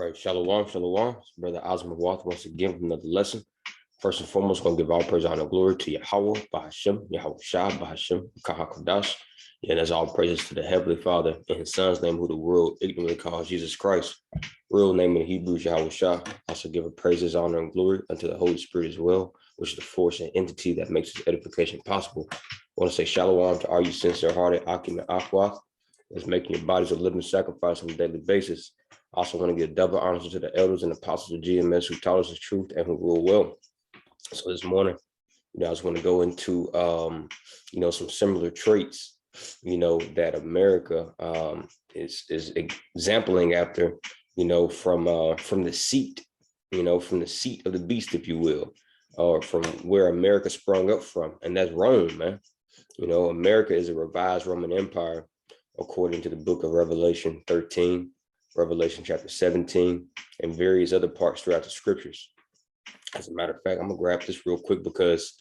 Right, shalom, shalom. It's Brother Osman Wath once again with another lesson. First and foremost, going to give all praise, honor, and glory to Yahawah, Bahashem, Yahawashi, Bahashem, Kahakadash. And that's all praises to the Heavenly Father in His Son's name, who the world ignorantly calls Jesus Christ. Real name in Hebrew is Yahawashi. Also give praises, honor, and glory unto the Holy Spirit as well, which is the force and entity that makes this edification possible. I want to say shalom to all you sincere-hearted Akim and Akwath that's making your bodies a living sacrifice on a daily basis. I also want to give double honors to the elders and apostles of GMS who taught us the truth and who rule well. So this morning, I was going to go into, some similar traits, that America is exempling after, from the seat, from the seat of the beast, if you will, or from where America sprung up from, and that's Rome, man. America is a revised Roman Empire, according to the book of Revelation 13. Revelation chapter 17, and various other parts throughout the scriptures. As a matter of fact, I'm gonna grab this real quick because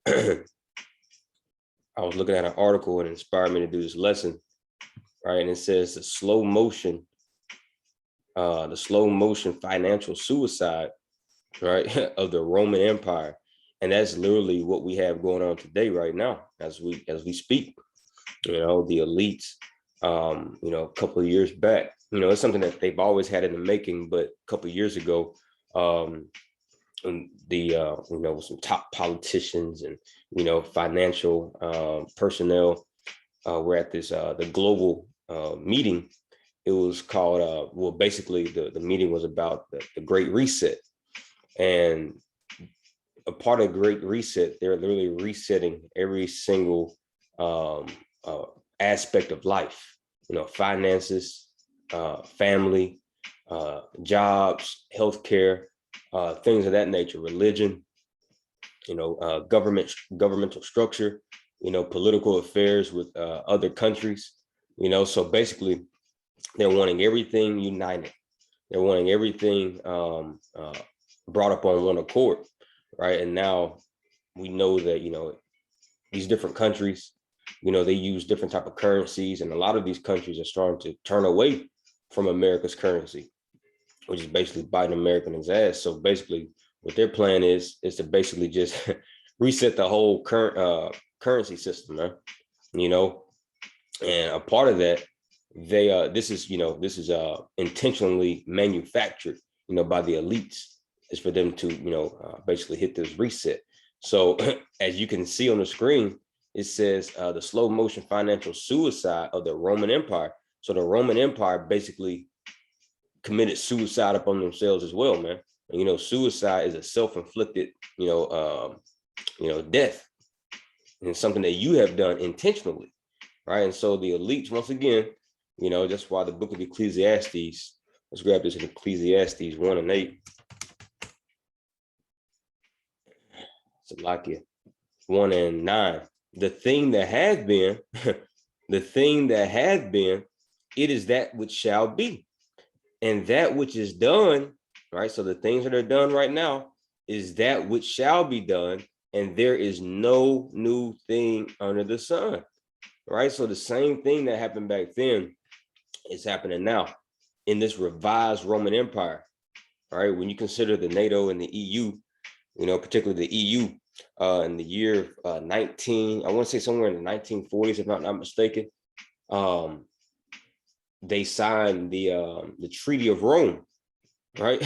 I was looking at an article and it inspired me to do this lesson, right? And it says the slow motion financial suicide, right, of the Roman Empire. And that's literally what we have going on today, right now, as we speak. The elites, a couple of years back, it's something that they've always had in the making, but a couple of years ago, with some top politicians and, financial personnel were at this, the global meeting. It was called, basically the meeting was about the Great Reset. And a part of Great Reset, they're literally resetting every single aspect of life, finances, family, jobs, healthcare, things of that nature, religion, governmental structure, political affairs with other countries, so basically they're wanting everything united. They're wanting everything brought up on one accord, right? And now we know that, these different countries, they use different type of currencies, and a lot of these countries are starting to turn away from America's currency, which is basically biting America in his ass. So basically what their plan is to basically just reset the whole current currency system, man. And a part of that, this is intentionally manufactured, by the elites, is for them to, basically hit this reset. So as you can see on the screen, it says the slow motion financial suicide of the Roman Empire. So the Roman Empire basically committed suicide upon themselves as well, man. And, suicide is a self-inflicted, death, and something that you have done intentionally, right? And so the elites, once again, that's why the book of Ecclesiastes, let's grab this in Ecclesiastes 1 and 8. Salakia 1 and 9. The thing that has been, it is that which shall be. And that which is done, right? So the things that are done right now is that which shall be done. And there is no new thing under the sun, right? So the same thing that happened back then is happening now in this revised Roman Empire, right? When you consider the NATO and the EU, particularly the EU, in the year I want to say somewhere in the 1940s, if I'm not mistaken, they signed the Treaty of Rome, right?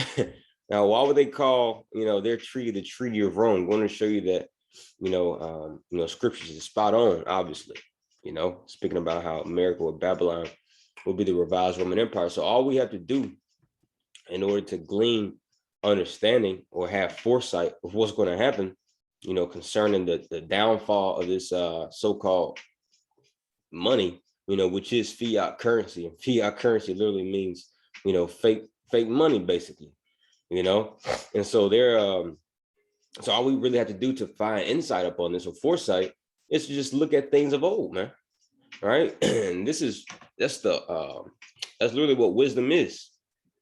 Now, why would they call, their treaty the Treaty of Rome? I'm going to show you that, scriptures is spot on, obviously, speaking about how America or Babylon will be the revised Roman Empire. So all we have to do in order to glean understanding or have foresight of what's going to happen, concerning the downfall of this so-called money, which is fiat currency. And fiat currency literally means, fake money, basically, and so so all we really have to do to find insight upon this, or foresight, is to just look at things of old, man. Right? And that's literally what wisdom is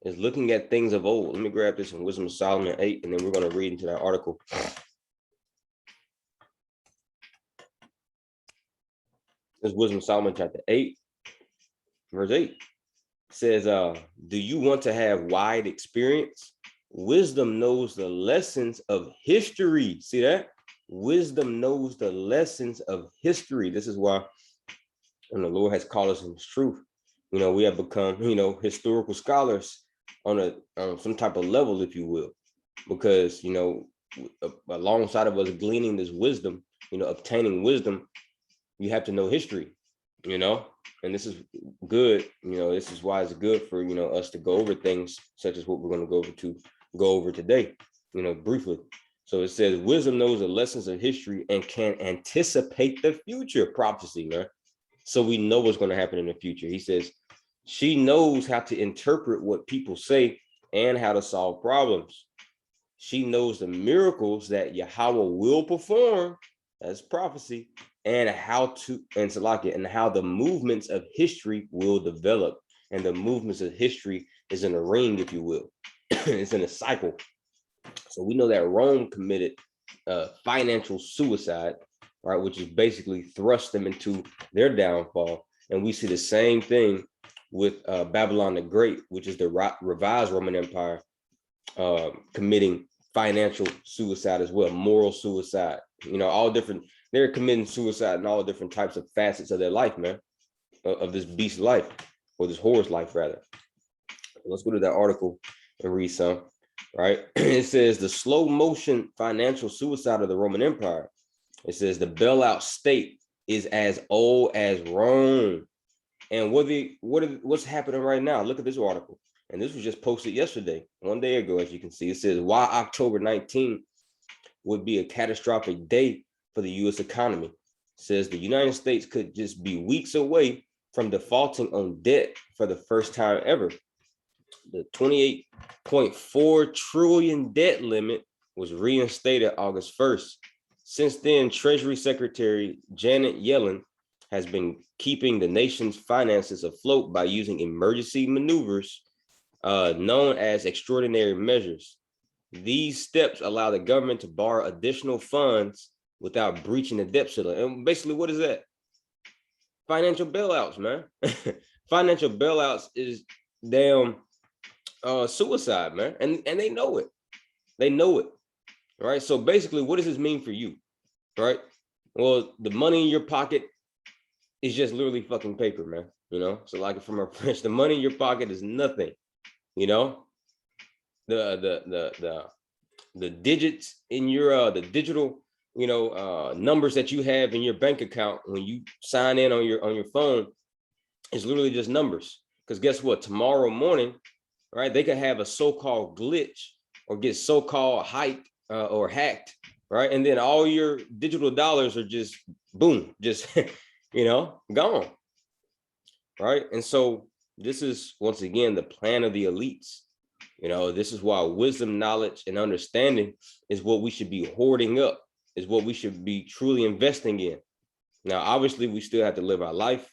looking at things of old. Let me grab this in Wisdom of Solomon 8, and then we're going to read into that article. This is Wisdom of Solomon chapter 8, verse 8. says, do you want to have wide experience? Wisdom knows the lessons of history. See that? Wisdom knows the lessons of history. This is why when the Lord has called us in His truth, we have become, historical scholars on some type of level, if you will, because, alongside of us gleaning this wisdom, obtaining wisdom, you have to know history, and this is good. This is why it's good for, us to go over things such as what we're going to go over today, briefly. So it says, wisdom knows the lessons of history and can anticipate the future. Prophecy, man. So we know what's going to happen in the future. He says, she knows how to interpret what people say and how to solve problems. She knows the miracles that Yahawah will perform, that's prophecy, and how the movements of history will develop. And the movements of history is in a ring, if you will. It's in a cycle. So we know that Rome committed financial suicide, right, which is basically thrust them into their downfall. And we see the same thing with Babylon the Great, which is the revised Roman Empire, committing financial suicide as well, moral suicide, all different. They're committing suicide in all different types of facets of their life, man, of this beast life, or this horse life, rather. Let's go to that article and read some, right? It says the slow motion financial suicide of the Roman Empire. It says the bailout state is as old as Rome. And what's happening right now? Look at this article. And this was just posted yesterday, one day ago, as you can see. It says why October 19th would be a catastrophic day for the U.S. economy. It says the United States could just be weeks away from defaulting on debt for the first time ever. The 28.4 trillion debt limit was reinstated August 1st. Since then, Treasury Secretary Janet Yellen has been keeping the nation's finances afloat by using emergency maneuvers known as extraordinary measures. These steps allow the government to borrow additional funds without breaching the debt ceiling. And basically, what is that? Financial bailouts, man. Financial bailouts is damn suicide, man. And they know it. They know it. Right. So basically, what does this mean for you? Right. Well, the money in your pocket is just literally fucking paper, man. So like from our French, the money in your pocket is nothing. The digits in your the digital numbers that you have in your bank account when you sign in on your phone is literally just numbers. Because guess what? Tomorrow morning, right, they could have a so-called glitch or get so-called hiked or hacked, right? And then all your digital dollars are just boom, just gone, right? And so this is once again the plan of the elites. This is why wisdom, knowledge, and understanding is what we should be hoarding up, is what we should be truly investing in. Now, obviously, we still have to live our life,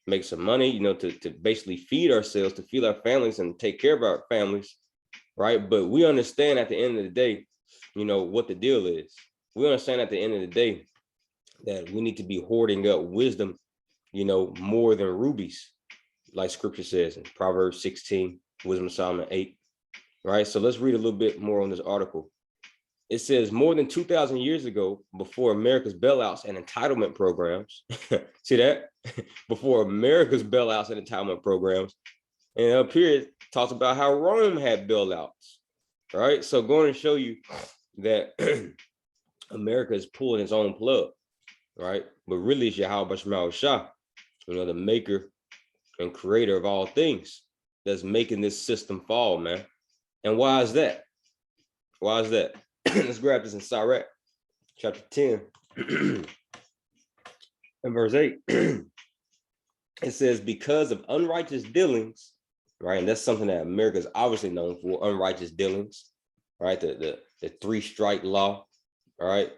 make some money, to basically feed ourselves, to feed our families and take care of our families, right? But we understand at the end of the day, what the deal is. We understand at the end of the day that we need to be hoarding up wisdom, more than rubies, like scripture says in Proverbs 16, Wisdom of Solomon 8, right? So let's read a little bit more on this article. It says more than 2,000 years ago, before America's bailouts and entitlement programs, see that? Before America's bailouts and entitlement programs, and up here it talks about how Rome had bailouts, right? So going to show you that America is pulling its own plug, right? But really it's YAHAWASHI, the maker and creator of all things, that's making this system fall, man. And why is that? Why is that? Let's grab this in Sirach, chapter 10, and verse 8. It says, because of unrighteous dealings, right? And that's something that America is obviously known for, unrighteous dealings, right? The three-strike law, all right?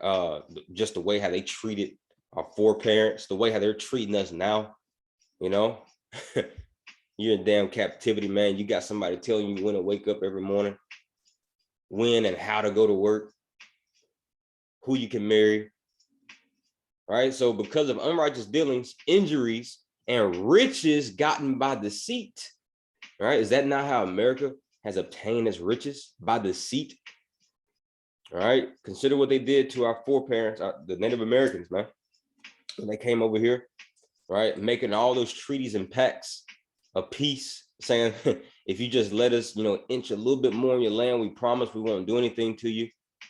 Just the way how they treated our foreparents, the way how they're treating us now, You're in damn captivity, man. You got somebody telling you when to wake up every morning, when and how to go to work, who you can marry, right? So because of unrighteous dealings, injuries, and riches gotten by deceit. All right, is that not how America has obtained its riches? By deceit. All right, consider what they did to our foreparents, the Native Americans, man, when they came over here, right, making all those treaties and pacts of peace, saying, if you just let us, inch a little bit more on your land, we promise we won't do anything to you.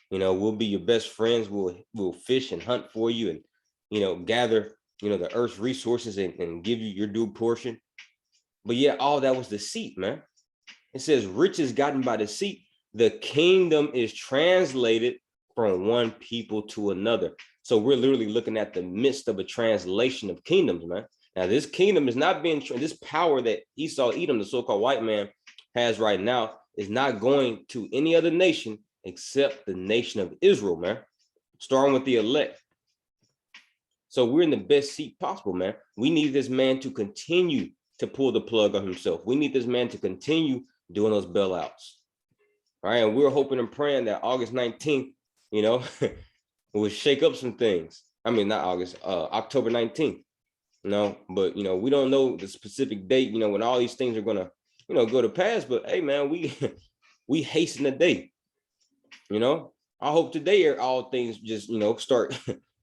We'll be your best friends. We'll fish and hunt for you, and gather, the earth's resources and give you your due portion. But yeah, all that was deceit, man. It says riches gotten by deceit. The kingdom is translated from one people to another. So we're literally looking at the midst of a translation of kingdoms, man. Now, this kingdom is not being, this power that Esau, Edom, the so-called white man, has right now is not going to any other nation except the nation of Israel, man, starting with the elect. So we're in the best seat possible, man. We need this man to continue to pull the plug on himself. We need this man to continue doing those bailouts. All right, and we're hoping and praying that August 19th, will shake up some things. I mean, not August, October 19th. But we don't know the specific date, when all these things are gonna, go to pass. But hey, man, we hasten the day. I hope today all things just, start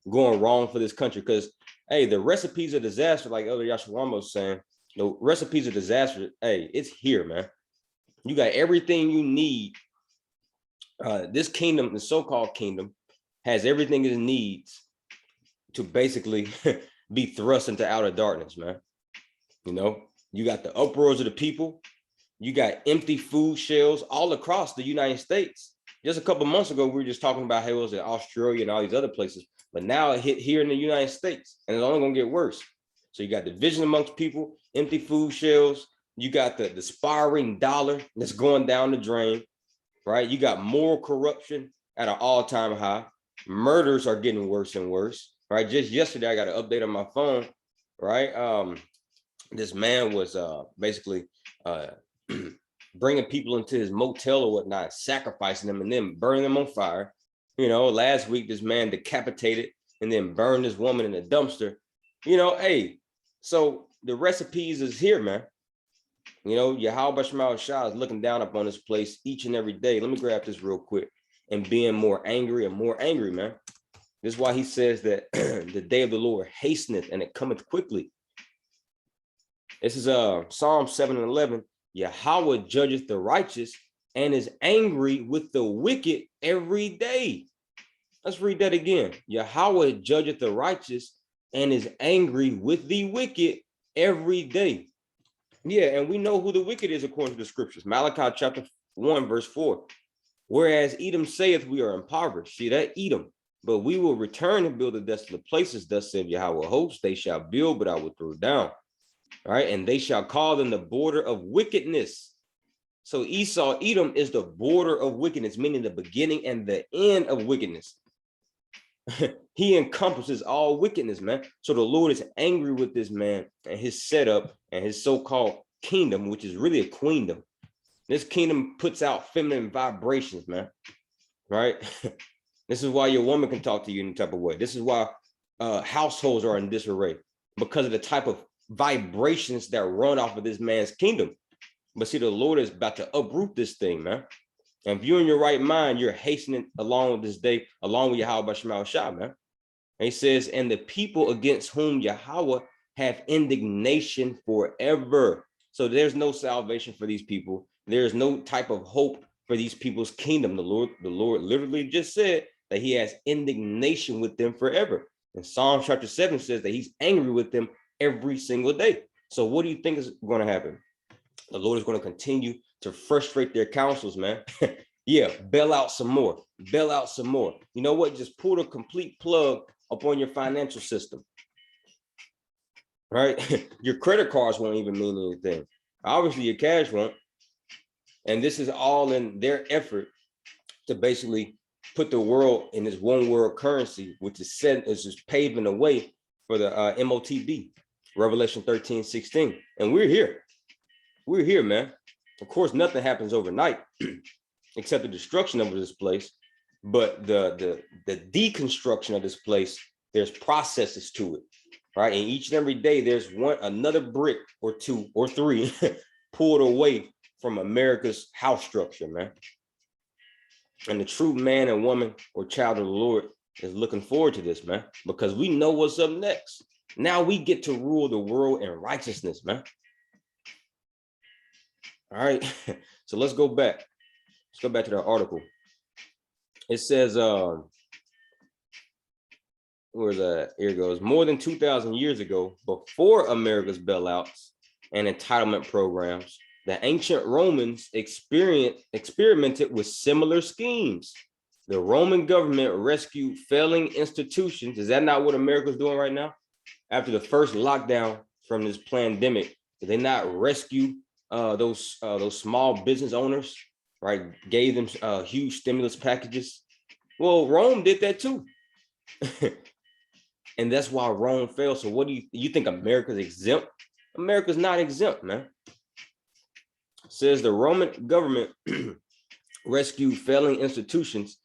going wrong for this country. Because hey, the recipes of disaster, like Elder YAHAWAH was saying, the recipes of disaster, hey, it's here, man. You got everything you need. This kingdom, the so-called kingdom, has everything it needs to basically be thrust into outer darkness, man. You got the uproars of the people. You got empty food shelves all across the United States. Just a couple of months ago, we were just talking about how it was in Australia and all these other places, but now it hit here in the United States, and it's only gonna get worse. So you got division amongst people, empty food shelves. You got the spiraling dollar that's going down the drain, right? You got moral corruption at an all-time high. Murders are getting worse and worse, right? Just yesterday, I got an update on my phone, right? This man was basically bringing people into his motel or whatnot, sacrificing them and then burning them on fire. Last week, this man decapitated and then burned this woman in a dumpster. Hey, so the recipes is here, man. YAHAWASHI is looking down upon this place each and every day. Let me grab this real quick. And being more angry and more angry, man. This is why he says that the day of the Lord hasteneth and it cometh quickly. This is Psalm 7:11. Yahweh judgeth the righteous and is angry with the wicked every day. Let's read that again. Yahweh judgeth the righteous and is angry with the wicked every day. Yeah, and we know who the wicked is according to the scriptures. Malachi chapter 1, verse 4. Whereas Edom saith, we are impoverished. See that? Edom. But we will return and build the desolate places. Thus saith Yahweh hosts. They shall build, but I will throw down. All right. And they shall call them the border of wickedness. So Esau, Edom is the border of wickedness, meaning the beginning and the end of wickedness. He encompasses all wickedness, man. So the Lord is angry with this man and his setup and his so-called kingdom, which is really a queendom. This kingdom puts out feminine vibrations, man. Right? This is why your woman can talk to you in a type of way. This is why households are in disarray, because of the type of vibrations that run off of this man's kingdom. But see, the Lord is about to uproot this thing, man. And if you're in your right mind, you're hastening along with this day, along with YAHAWASHI, man. And he says, and the people against whom Yahweh have indignation forever. So there's no salvation for these people. There's no type of hope for these people's kingdom. The Lord literally just said that he has indignation with them forever. And Psalm chapter 7 says that he's angry with them every single day. So what do you think is going to happen? The Lord is going to continue to frustrate their counsels, man. Yeah, bail out some more. Bail out some more. You know what? Just pull the complete plug upon your financial system. Right? Your credit cards won't even mean anything. Obviously, your cash won't. And this is all in their effort to basically put the world in this one world currency, which is just paving the way for the MOTB, Revelation 13:16. And we're here. We're here, man. Of course, nothing happens overnight except the destruction of this place. But the deconstruction of this place, there's processes to it. right? And each and every day, there's another brick or two or three pulled away from America's house structure, man. And the true man and woman or child of the Lord is looking forward to this, man, because we know what's up next. Now we get to rule the world in righteousness, man. All right, so let's go back. Let's go back to the article. It says, where's that? Here it goes. More than 2,000 years ago, before America's bailouts and entitlement programs, the ancient Romans experimented with similar schemes. The Roman government rescued failing institutions. Is that not what America's doing right now? After the first lockdown from this pandemic, did they not rescue those small business owners, right? Gave them huge stimulus packages. Well, Rome did that too. And that's why Rome fell. So what do you think America's exempt? America's not exempt, man. It says the Roman government rescued failing institutions,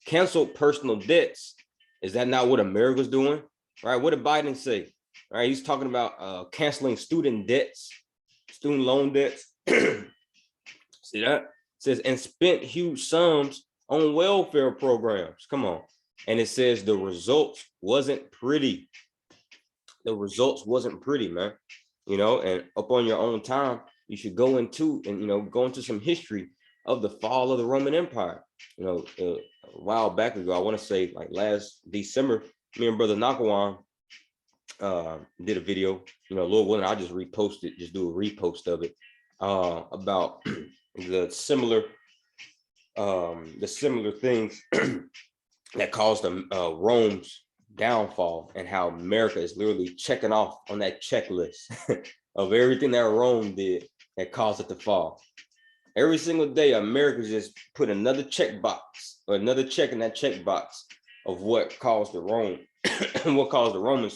canceled personal debts. Is that not what America's doing? Right? What did Biden say? Right? He's talking about canceling student debts, student loan debts. See that? It says, and spent huge sums on welfare programs. Come on. And it says the results wasn't pretty. The results wasn't pretty, man. You know, and up on your own time, you should go into some history of the fall of the Roman Empire. You know, a while back ago, I want to say like last December, me and Brother Nakawan did a video, you know, Lord willing, I just reposted, just do a repost of it about the similar things that caused Rome's downfall, and how America is literally checking off on that checklist of everything that Rome did that caused it to fall. Every single day, America just put another check box or another check in that check box of what caused the Romans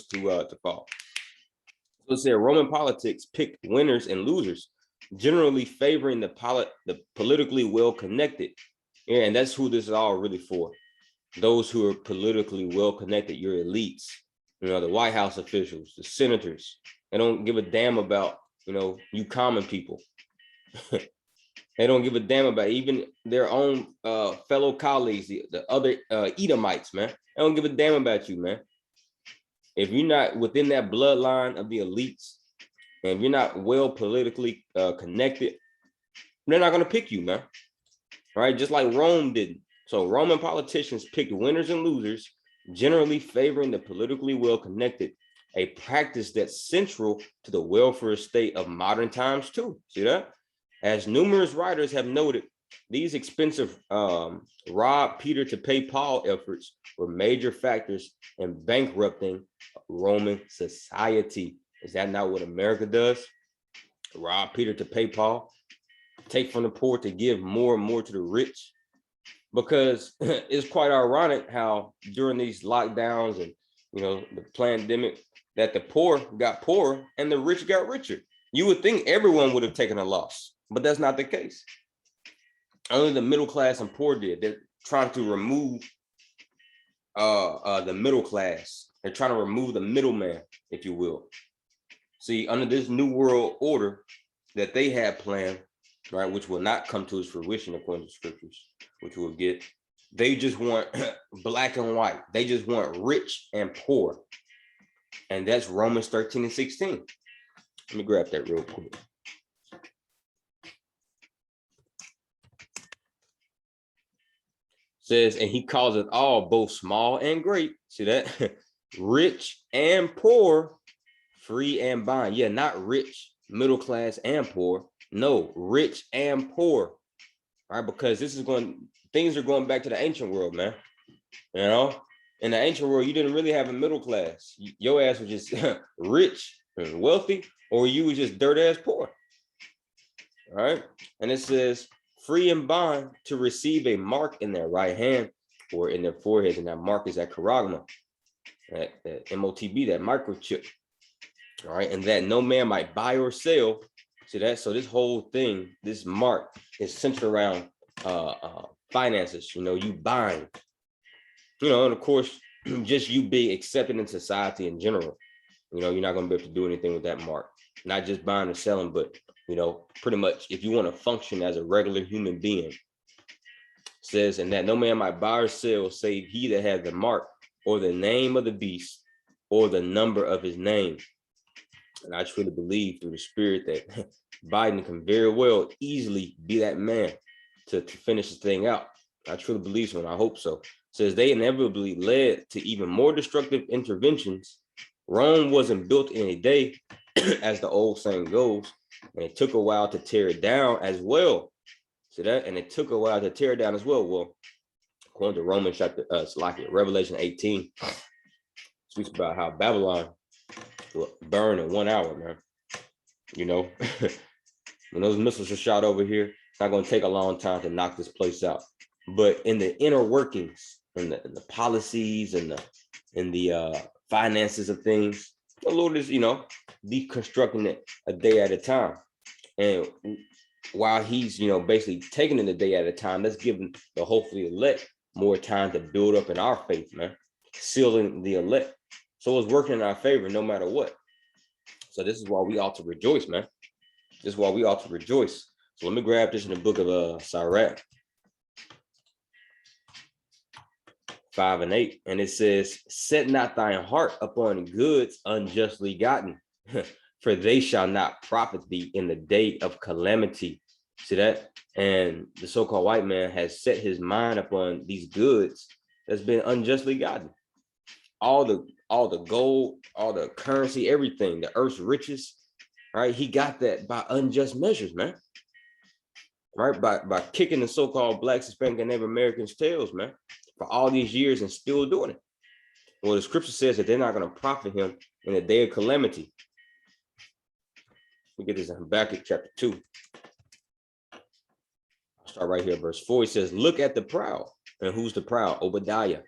to fall. So it said Roman politics picked winners and losers, generally favoring the politically well-connected. Yeah, and that's who this is all really for. Those who are politically well-connected, your elites, you know, the White House officials, the senators. They don't give a damn about, you know, you common people. They don't give a damn about even their own fellow colleagues, the other Edomites, man. They don't give a damn about you, man. If you're not within that bloodline of the elites, and if you're not well politically connected, they're not going to pick you, man. Right? Just like Rome didn't. So Roman politicians picked winners and losers, generally favoring the politically well-connected, a practice that's central to the welfare state of modern times too. See that? As numerous writers have noted, these expensive rob Peter to pay Paul efforts were major factors in bankrupting Roman society. Is that not what America does? Rob Peter to pay Paul, take from the poor to give more and more to the rich. Because it's quite ironic how during these lockdowns and, you know, the pandemic, that the poor got poorer and the rich got richer. You would think everyone would have taken a loss, but that's not the case. Only the middle class and poor did. They're trying to remove the middle class. They're trying to remove the middleman, if you will. See, under this new world order that they had planned, right, which will not come to its fruition according to scriptures, which we'll get, they just want black and white. They just want rich and poor. And that's Romans 13 and 16. Let me grab that real quick. Says, and he calls it all, both small and great. See that? Rich and poor, free and bond. Yeah, not rich, middle class and poor. No, rich and poor. All right, because things are going back to the ancient world, man. You know, in the ancient world, you didn't really have a middle class. Your ass was just rich and wealthy, or you was just dirt ass poor. All right, and it says, free and bond to receive a mark in their right hand or in their foreheads, and that mark is that charagma, that MOTB, that microchip. All right, and that no man might buy or sell. See that? So this whole thing, this mark is centered around finances. You know, you buying, you know, and of course, just you being accepted in society in general. you're not going to be able to do anything with that mark. Not just buying or selling, but, pretty much if you want to function as a regular human being, says, and that no man might buy or sell save he that has the mark or the name of the beast or the number of his name. And I truly believe through the Spirit that Biden can very well easily be that man to finish the thing out. I truly believe so, and I hope so. It says they inevitably led to even more destructive interventions. Rome wasn't built in a day, as the old saying goes, and it took a while to tear it down as well. See that? And it took a while to tear it down as well. Well, according to Romans chapter, Revelation 18, speaks about how Babylon will burn in 1 hour, man. When those missiles are shot over here, it's not going to take a long time to knock this place out. But in the inner workings, in the policies and the finances of things, the Lord is, deconstructing it a day at a time. And while he's, basically taking it a day at a time, that's giving the hopefully elect more time to build up in our faith, man, sealing the elect. So it's working in our favor no matter what. So this is why we ought to rejoice, man. This is why we ought to rejoice. So let me grab this in the book of Sirach 5 and 8. And it says, set not thine heart upon goods unjustly gotten, for they shall not profit thee in the day of calamity. See that? And the so-called white man has set his mind upon these goods that's been unjustly gotten. All the gold, all the currency, everything, the earth's riches, right? He got that by unjust measures, man. Right? By kicking the so-called Blacks, Hispanic, and Native Americans' tails, man, for all these years and still doing it. Well, the scripture says that they're not going to profit him in the day of calamity. We get this in Habakkuk chapter 2. I'll start right here, verse 4. It says, look at the proud. And who's the proud? Obadiah,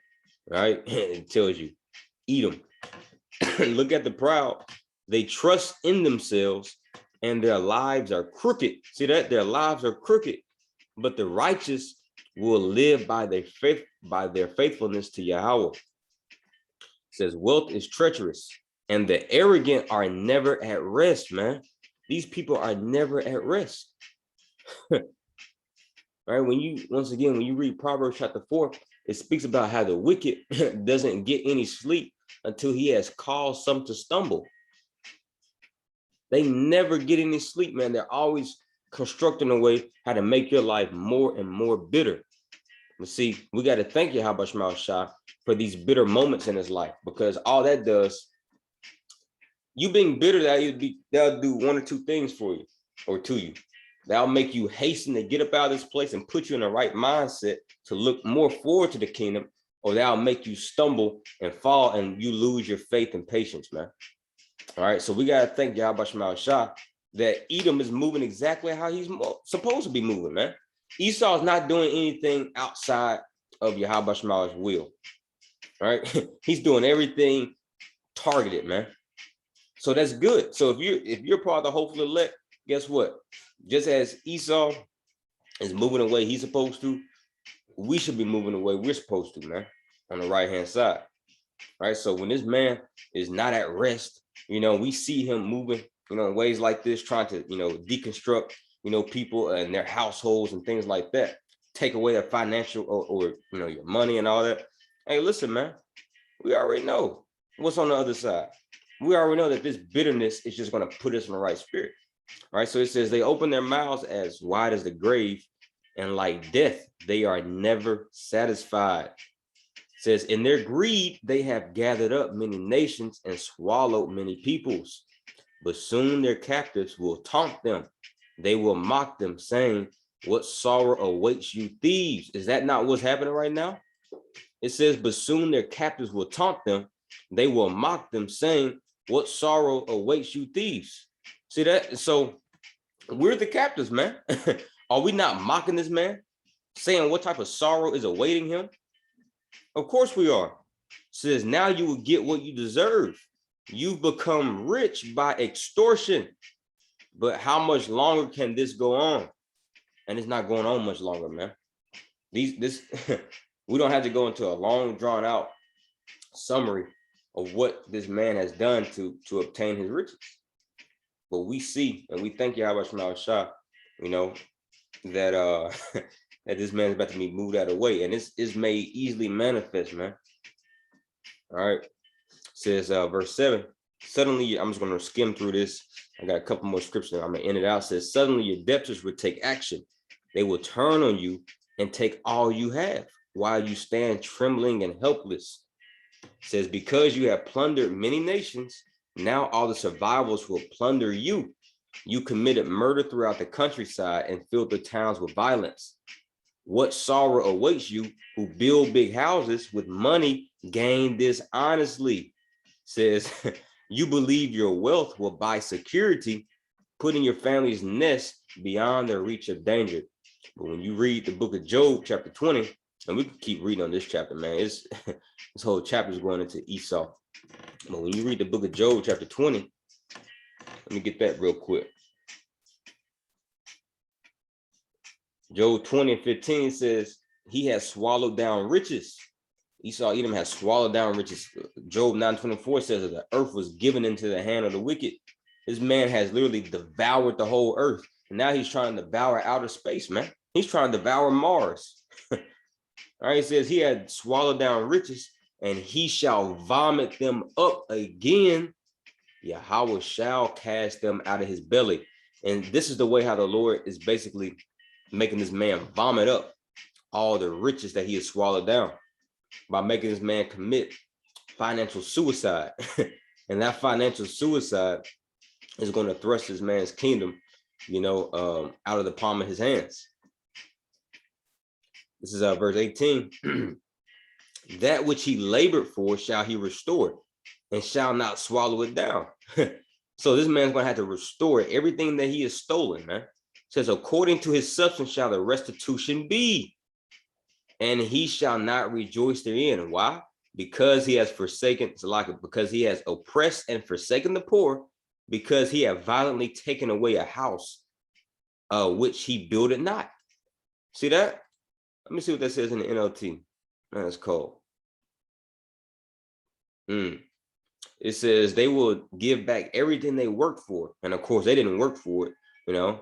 right? It tells you, Edom. Look at the proud. They trust in themselves and their lives are crooked. See that? Their lives are crooked, but the righteous will live by their faith, by their faithfulness to Yahawah. It says, wealth is treacherous and the arrogant are never at rest, man. These people are never at rest. Right? When you read Proverbs chapter 4, it speaks about how the wicked doesn't get any sleep until he has caused some to stumble. They never get any sleep, man. They're always constructing a way how to make your life more and more bitter. But see, we got to thank YAHAWASHI for these bitter moments in his life, because all that does, you being bitter, that'll do one or two things for you or to you. That'll make you hasten to get up out of this place and put you in the right mindset to look more forward to the kingdom, or that'll make you stumble and fall and you lose your faith and patience, man. All right, so we got to thank YAHAWASHI that Edom is moving exactly how he's supposed to be moving, man. Esau is not doing anything outside of YAHAWASHI's will, right? He's doing everything targeted, man. So that's good. So if you're part of the hopeful elect, guess what? Just as Esau is moving the way he's supposed to, we should be moving the way we're supposed to, man, on the right-hand side, right? So when this man is not at rest, we see him moving, in ways like this, trying to, deconstruct, people and their households and things like that, take away their financial or your money and all that. Hey, listen, man, we already know what's on the other side. We already know that this bitterness is just going to put us in the right spirit. All right, so it says they open their mouths as wide as the grave, and like death, they are never satisfied. It says in their greed, they have gathered up many nations and swallowed many peoples, but soon their captives will taunt them. They will mock them, saying, what sorrow awaits you thieves? Is that not what's happening right now? It says, but soon their captives will taunt them. They will mock them, saying, what sorrow awaits you thieves? See that? So we're the captives, man. Are we not mocking this man, saying what type of sorrow is awaiting him? Of course we are. It says now you will get what you deserve. You've become rich by extortion. But how much longer can this go on? And it's not going on much longer, man. We don't have to go into a long drawn out summary of what this man has done to obtain his riches. But we see, and we thank YAHAWASHI, you know, that that this man is about to be moved out of the way, and it's made easily manifest, man. All right, it says verse 7. Suddenly, I'm just going to skim through this. I got a couple more scriptures. I'm going to end it out. It says, suddenly your debtors would take action. They will turn on you and take all you have while you stand trembling and helpless. It says, because you have plundered many nations, now all the survivors will plunder you. You committed murder throughout the countryside and filled the towns with violence. What sorrow awaits you who build big houses with money gained dishonestly? Says, you believe your wealth will buy security, putting your family's nest beyond their reach of danger. But when you read the book of Job, chapter 20, and we can keep reading on this chapter, man, it's this whole chapter is going into Esau. But when you read the book of Job, chapter 20, let me get that real quick. Job 20:15 says, he has swallowed down riches. Esau, Edom has swallowed down riches. Job 9:24 says that the earth was given into the hand of the wicked. This man has literally devoured the whole earth. And now he's trying to devour outer space, man. He's trying to devour Mars. All right, it says he had swallowed down riches, and he shall vomit them up again. Yahweh shall cast them out of his belly. And this is the way how the Lord is basically making this man vomit up all the riches that he has swallowed down, by making this man commit financial suicide. And that financial suicide is going to thrust this man's kingdom, you know, out of the palm of his hands. This is verse 18. That which he labored for shall he restore, and shall not swallow it down. So this man's going to have to restore everything that he has stolen, man. It says, according to his substance shall the restitution be, and he shall not rejoice therein. Why? Because he has forsaken, because he has oppressed and forsaken the poor, because he have violently taken away a house which he builded not. See that? Let me see what that says in the NLT. Man, that's cold. It says they will give back everything they worked for. And of course, they didn't work for it, you know.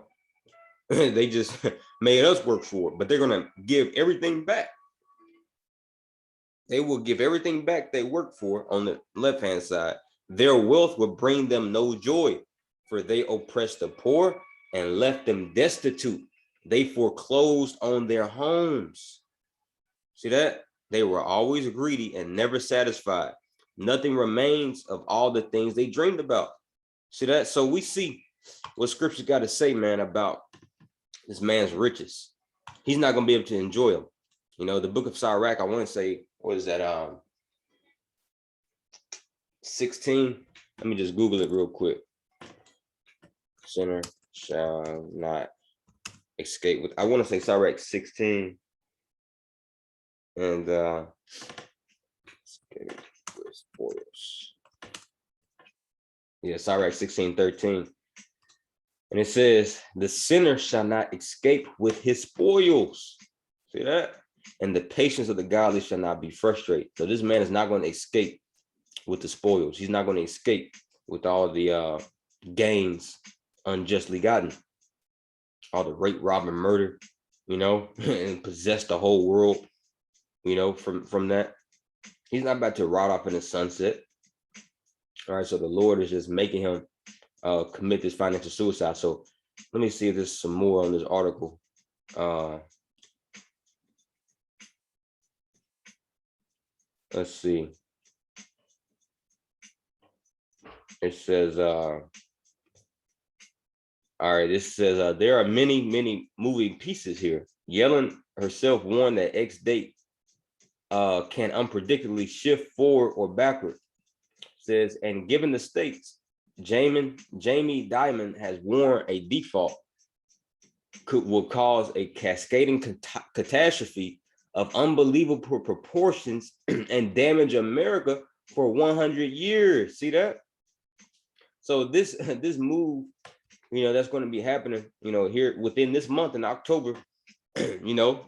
They just made us work for it, but they're going to give everything back. They will give everything back they worked for on the left-hand side. Their wealth will bring them no joy, for they oppressed the poor and left them destitute. They foreclosed on their homes. See that? They were always greedy and never satisfied. Nothing remains of all the things they dreamed about. See that? So we see what scripture got to say, man, about this man's riches. He's not going to be able to enjoy them. You know, the book of Sirach, I want to say, what is that? 16. Let me just Google it real quick. Sinner shall not escape with, I want to say Sirach 16. And yeah, Sirach 16:13. And it says, the sinner shall not escape with his spoils. See that? And the patience of the godly shall not be frustrated. So this man is not going to escape with the spoils. He's not going to escape with all the gains unjustly gotten. All the rape, rob, and murder, you know, and possess the whole world, you know, from that. He's not about to rot off in the sunset. All right, so the Lord is just making him commit this financial suicide. So let me see if there's some more on this article. Let's see. It says, all right, this says there are many moving pieces here. Yellen herself warned that X date can unpredictably shift forward or backward. Says, and given the stakes, Jamie Dimon has warned a default will cause a cascading catastrophe of unbelievable proportions and damage America for 100 years. See that? So this move, you know, that's going to be happening, you know, here within this month in October, you know,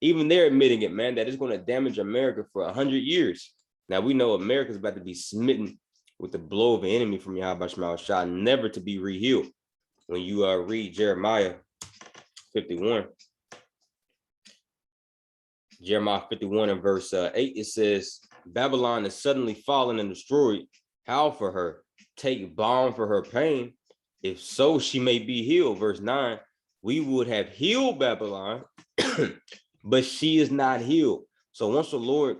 even they're admitting it, man, that it's going to damage America for 100 years. Now we know America's about to be smitten with the blow of an enemy from Yahawah, never to be rehealed. When you read Jeremiah 51, Jeremiah 51 and verse 8, it says, Babylon is suddenly fallen and destroyed. Howl for her, take balm for her pain. If so, she may be healed. Verse 9, we would have healed Babylon, but she is not healed. So once the Lord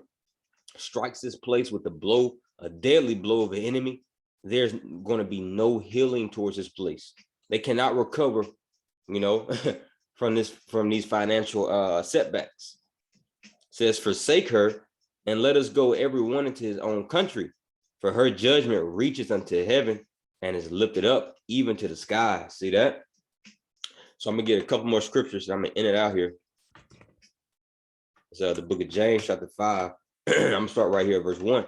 strikes this place with the blow, a deadly blow of an enemy, there's going to be no healing towards this place. They cannot recover, from these financial setbacks. It says, forsake her and let us go every one into his own country, for her judgment reaches unto heaven and is lifted up even to the sky. See that? So I'm gonna get a couple more scriptures. I'm gonna end it out here. It's the book of James, chapter 5. I'm gonna start right here at verse 1.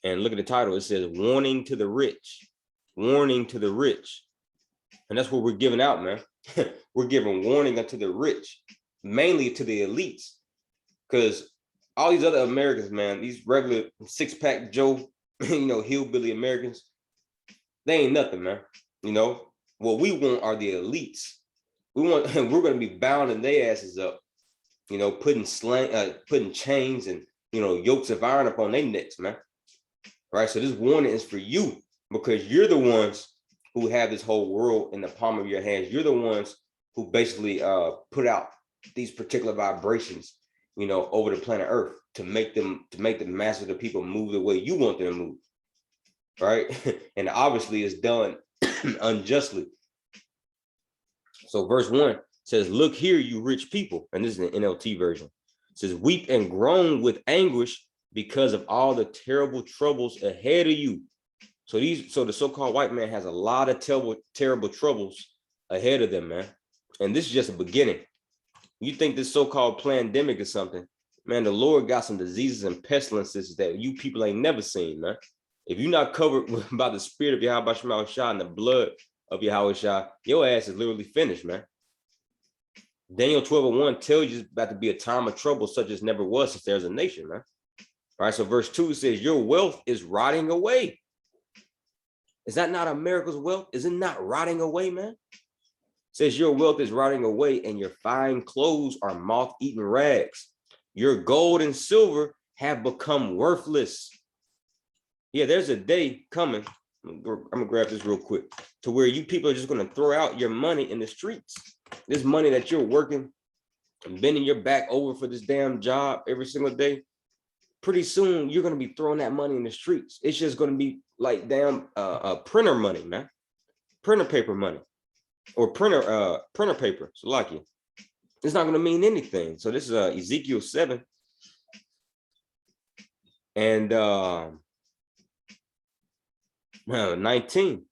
And look at the title. It says, warning to the rich. Warning to the rich. And that's what we're giving out, man. We're giving warning unto the rich, mainly to the elites. Because all these other Americans, man, these regular six-pack Joe, hillbilly Americans, they ain't nothing, man. What we want are the elites. We're going to be bounding their asses up, putting chains and, yokes of iron upon their necks, man. Right? So this warning is for you, because you're the ones who have this whole world in the palm of your hands. You're the ones who basically put out these particular vibrations, over the planet Earth to make the mass of the people move the way you want them to move. Right? And obviously it's done unjustly. So verse 1 says, look here, you rich people. And this is an NLT version. It says, weep and groan with anguish because of all the terrible troubles ahead of you. So the so-called white man has a lot of terrible troubles ahead of them, man. And this is just a beginning. You think this so-called pandemic is something, man, the Lord got some diseases and pestilences that you people ain't never seen, man. If you're not covered by the spirit of Yahawah and the blood of Yahawah, your ass is literally finished, man. Daniel 12:1 tells you it's about to be a time of trouble such as never was since there's a nation, man. All right, so verse 2 says, your wealth is rotting away. Is that not America's wealth? Is it not rotting away, man? It says your wealth is rotting away and your fine clothes are moth-eaten rags. Your gold and silver have become worthless. Yeah, there's a day coming. I'm gonna grab this real quick, to where you people are just gonna throw out your money in the streets. This money that you're working and bending your back over for this damn job every single day. Pretty soon you're gonna be throwing that money in the streets. It's just gonna be like damn printer money, man. Printer paper money, or printer paper. So like you, it's not gonna mean anything. So this is Ezekiel 7 and 19.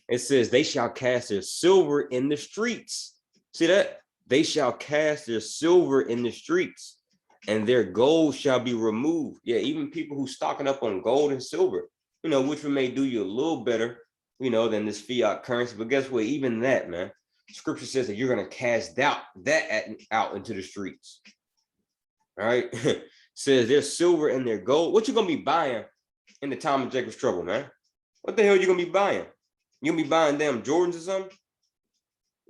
It says they shall cast their silver in the streets. See that? They shall cast their silver in the streets, and their gold shall be removed. Yeah, even people who stocking up on gold and silver, which may do you a little better, than this fiat currency. But guess what? Even that, man, scripture says that you're going to cast that out into the streets. All right. Says their silver and their gold. What you going to be buying in the time of Jacob's trouble, man? What the hell you going to be buying? You going to be buying damn Jordans or something?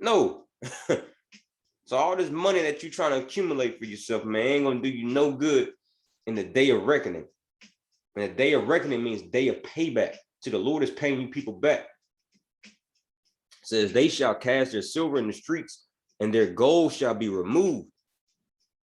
No. So all this money that you're trying to accumulate for yourself, man, ain't going to do you no good in the day of reckoning. And the day of reckoning means day of payback. See, the Lord is paying you people back. It says they shall cast their silver in the streets, and their gold shall be removed.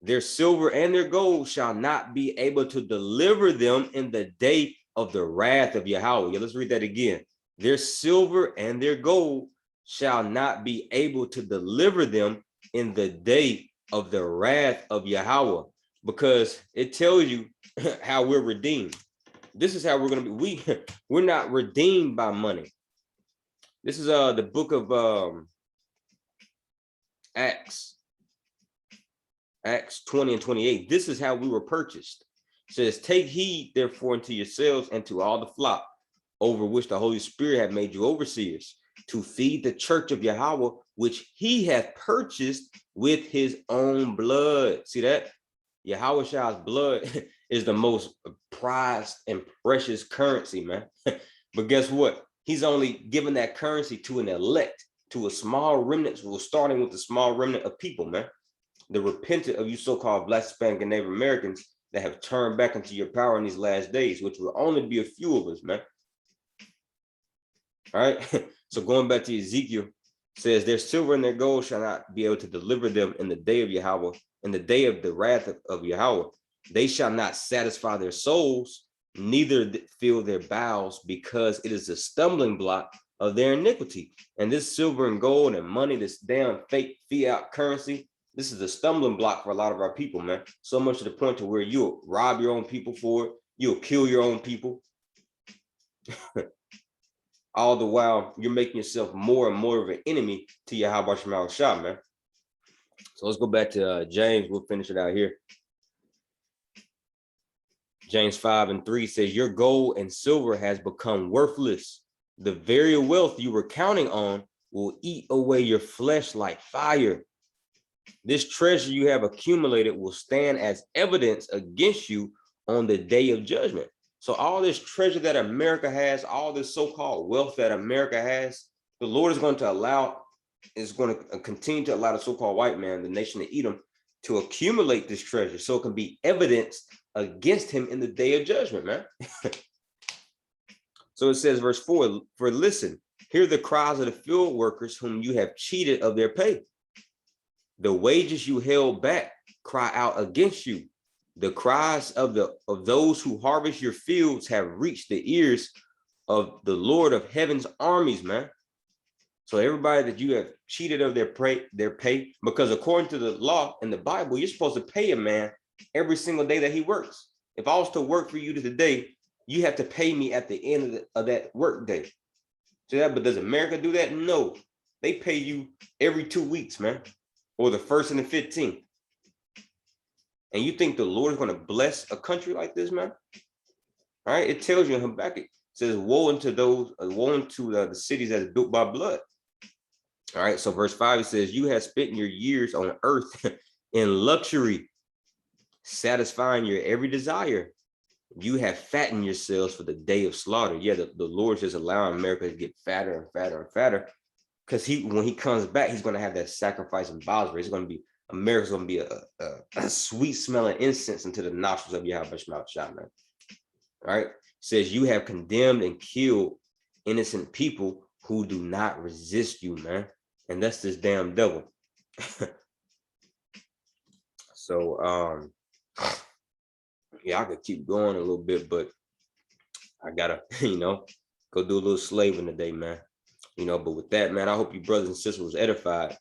Their silver and their gold shall not be able to deliver them in the day of the wrath of Yahawah. Yeah, let's read that again. Their silver and their gold shall not be able to deliver them in the day of the wrath of Yahawah, because it tells you how we're redeemed. This is how we're going to be. We're not redeemed by money. This is the book of Acts 20 and 28. This is how we were purchased. It says, take heed therefore unto yourselves and to all the flock over which the Holy Spirit hath made you overseers, to feed the church of Yahawah, which he hath purchased with his own blood. See that? Yahawah's blood is the most prized and precious currency, man. But guess what? He's only given that currency to an elect, to a small remnant. We're starting with the small remnant of people, man. The repentant of you so-called Black, Hispanic, and Native Americans that have turned back into your power in these last days, which will only be a few of us, man. All right. So going back to Ezekiel, says their silver and their gold shall not be able to deliver them in the day of Yahweh, in the day of the wrath of Yahweh. They shall not satisfy their souls, neither fill their bowels, because it is a stumbling block of their iniquity. And this silver and gold and money, this damn fake fiat currency, this is a stumbling block for a lot of our people, man. So much to the point to where you'll rob your own people for it. You'll kill your own people. All the while, you're making yourself more and more of an enemy to YAHAWASHI, man. So let's go back to James. We'll finish it out here. James 5:3 says, your gold and silver has become worthless. The very wealth you were counting on will eat away your flesh like fire. This treasure you have accumulated will stand as evidence against you on the day of judgment. So all this treasure that America has, all this so-called wealth that America has, the Lord is going to continue to allow the so-called white man, the nation of Edom, to accumulate this treasure so it can be evidence against him in the day of judgment, man. So it says, verse 4, for listen, hear the cries of the field workers whom you have cheated of their pay. The wages you held back cry out against you. The cries of those who harvest your fields have reached the ears of the Lord of heaven's armies, man. So everybody that you have cheated of their pay, because according to the law in the Bible, you're supposed to pay a man every single day that he works. If I was to work for you today, you have to pay me at the end of that work day. So that, but does America do that? No, they pay you every 2 weeks, man, or the 1st and the 15th. And you think the Lord is going to bless a country like this, man? All right, it tells you in Habakkuk, it says, woe unto the cities that is built by blood. All right, so verse 5, it says, you have spent your years on earth in luxury, satisfying your every desire. You have fattened yourselves for the day of slaughter. Yeah, the Lord's just allowing America to get fatter and fatter and fatter, because when he comes back, he's going to have that sacrifice in Bosra. It's going to be, America's going to be a sweet smelling incense into the nostrils of YAHAWASHI, man. All right, it says you have condemned and killed innocent people who do not resist you, man. And that's this damn devil. So yeah, I could keep going a little bit, but I gotta, go do a little slaving today, man. But with that, man, I hope you brothers and sisters was edified.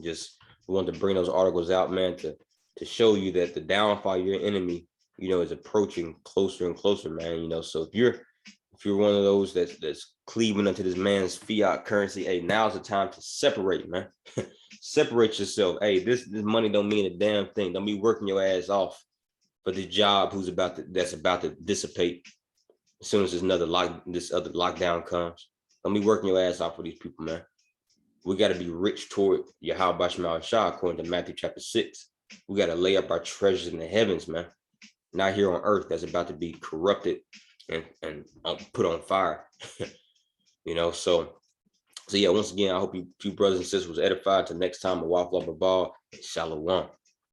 Just we want to bring those articles out, man, to show you that the downfall of your enemy, is approaching closer and closer, man. So if you're one of those that's cleaving unto this man's fiat currency, hey, now's the time to separate, man. Separate yourself. Hey, this money don't mean a damn thing. Don't be working your ass off for the job that's about to dissipate as soon as this other lockdown comes. Don't be working your ass off for these people, man. We got to be rich toward YAHAWASHI, according to Matthew chapter 6. We got to lay up our treasures in the heavens, man. Not here on earth that's about to be corrupted and put on fire. So yeah, once again, I hope you brothers and sisters was edified. Till next time, a waffle up a ball. Shalom.